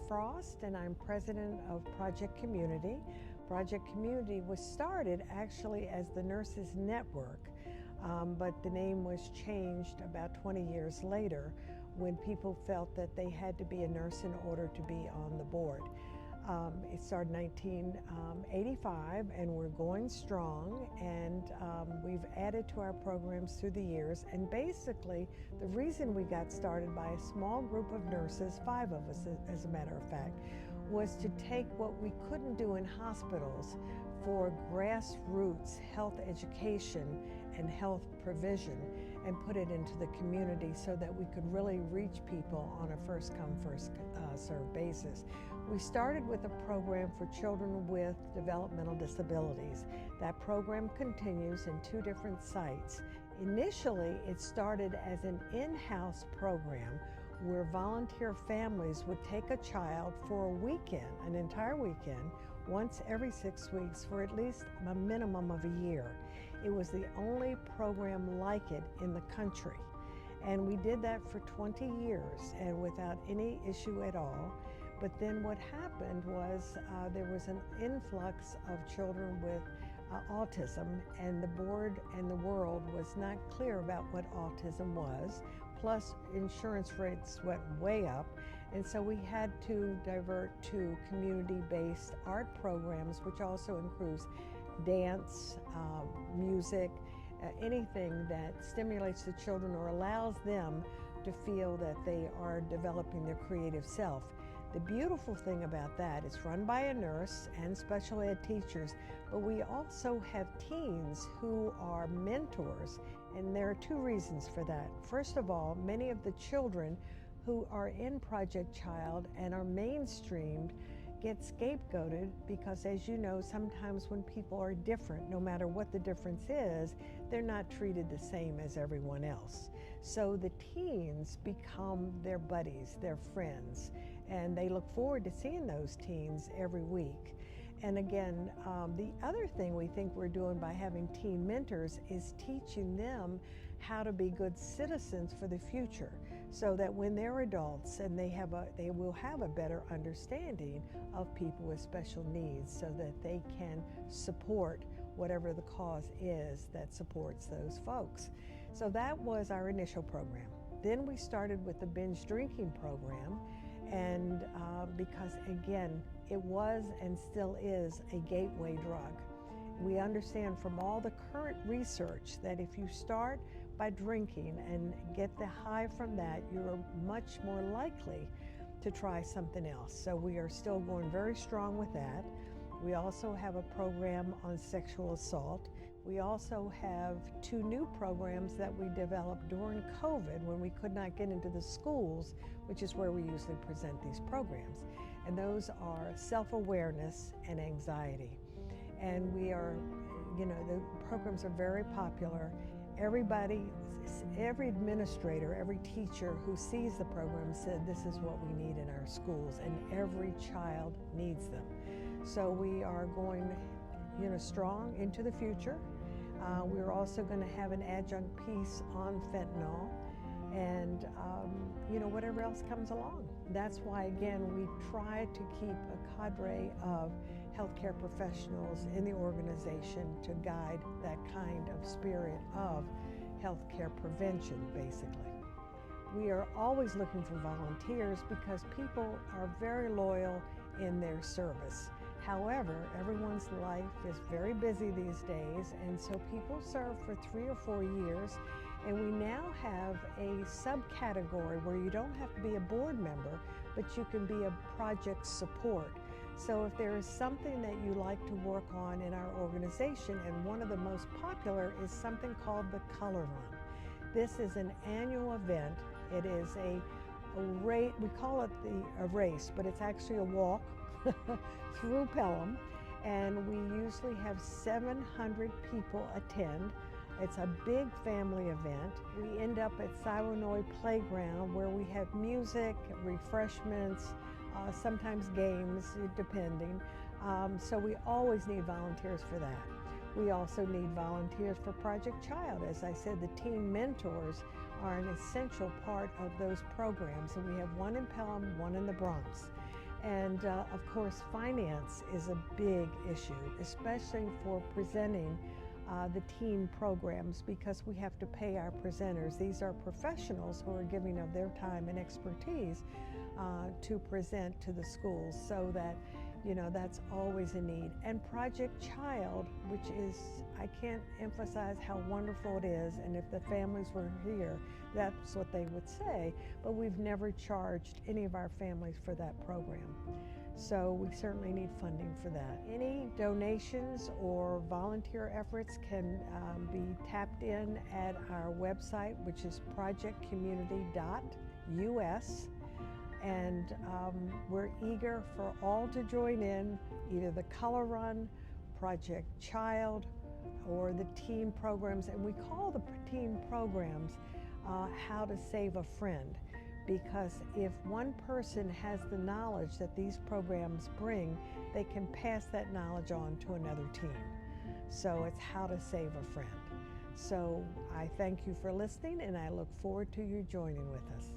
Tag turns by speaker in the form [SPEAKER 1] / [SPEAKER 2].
[SPEAKER 1] Frost, and I'm president of Project Community. Project Community was started actually as the Nurses Network, but the name was changed about 20 years later when people felt that they had to be a nurse in order to be on the board. It started in 1985, and we're going strong, and we've added to our programs through the years. And basically, the reason we got started by a small group of nurses, 5 of us as a matter of fact, was to take what we couldn't do in hospitals for grassroots health education and health provision and put it into the community so that we could really reach people on a first come, first served basis. We started with a program for children with developmental disabilities. That program continues in 2 different sites. Initially, it started as an in-house program where volunteer families would take a child for a weekend, an entire weekend, once every 6 weeks for at least a minimum of a year. It was the only program like it in the country. And we did that for 20 years and without any issue at all. But then what happened was there was an influx of children with autism, and the board and the world was not clear about what autism was. Plus, insurance rates went way up, and so we had to divert to community-based art programs, which also includes dance, music, anything that stimulates the children or allows them to feel that they are developing their creative self. The beautiful thing about that, it's run by a nurse and special ed teachers, but we also have teens who are mentors, and there are 2 reasons for that. First of all, many of the children who are in Project Child and are mainstreamed get scapegoated because, as you know, sometimes when people are different, no matter what the difference is, they're not treated the same as everyone else. So the teens become their buddies, their friends, and they look forward to seeing those teens every week. And again, the other thing we think we're doing by having teen mentors is teaching them how to be good citizens for the future, so that when they're adults and they will have a better understanding of people with special needs, so that they can support whatever the cause is that supports those folks. So that was our initial program. Then we started with the binge drinking program, and because again, it was and still is a gateway drug. We understand from all the current research that if you start by drinking and get the high from that, you're much more likely to try something else. So we are still going very strong with that. We also have a program on sexual assault. We also have 2 new programs that we developed during COVID when we could not get into the schools, which is where we usually present these programs. And those are self-awareness and anxiety. And we are, you know, the programs are very popular. Everybody, every administrator, every teacher who sees the program said this is what we need in our schools, and every child needs them. So we are going, you know, strong into the future. We're also going to have an adjunct piece on fentanyl and, you know, whatever else comes along. That's why, again, we try to keep a cadre of healthcare professionals in the organization to guide that kind of spirit of healthcare prevention, basically. We are always looking for volunteers because people are very loyal in their service. However, everyone's life is very busy these days, and so people serve for 3 or 4 years, and we now have a subcategory where you don't have to be a board member, but you can be a project support. So if there is something that you like to work on in our organization, and one of the most popular is something called the Color Run. This is an annual event. It is a race, we call it a race, but it's actually a walk through Pelham, and we usually have 700 people attend. It's a big family event. We end up at Siwanoy Playground where we have music, refreshments, sometimes games, depending. So we always need volunteers for that. We also need volunteers for Project Child. As I said, the teen mentors are an essential part of those programs. And we have one in Pelham, one in the Bronx. And of course, finance is a big issue, especially for presenting the teen programs, because we have to pay our presenters. These are professionals who are giving of their time and expertise to present to the schools, so that, you know, that's always a need. And Project Child, which is, I can't emphasize how wonderful it is, and if the families were here, that's what they would say, but we've never charged any of our families for that program. So we certainly need funding for that. Any donations or volunteer efforts can be tapped in at our website, which is projectcommunity.us. And we're eager for all to join in, either the Color Run, Project Child, or the teen programs. And we call the teen programs How to Save a Friend, because if one person has the knowledge that these programs bring, they can pass that knowledge on to another teen. So it's How to Save a Friend. So I thank you for listening, and I look forward to you joining with us.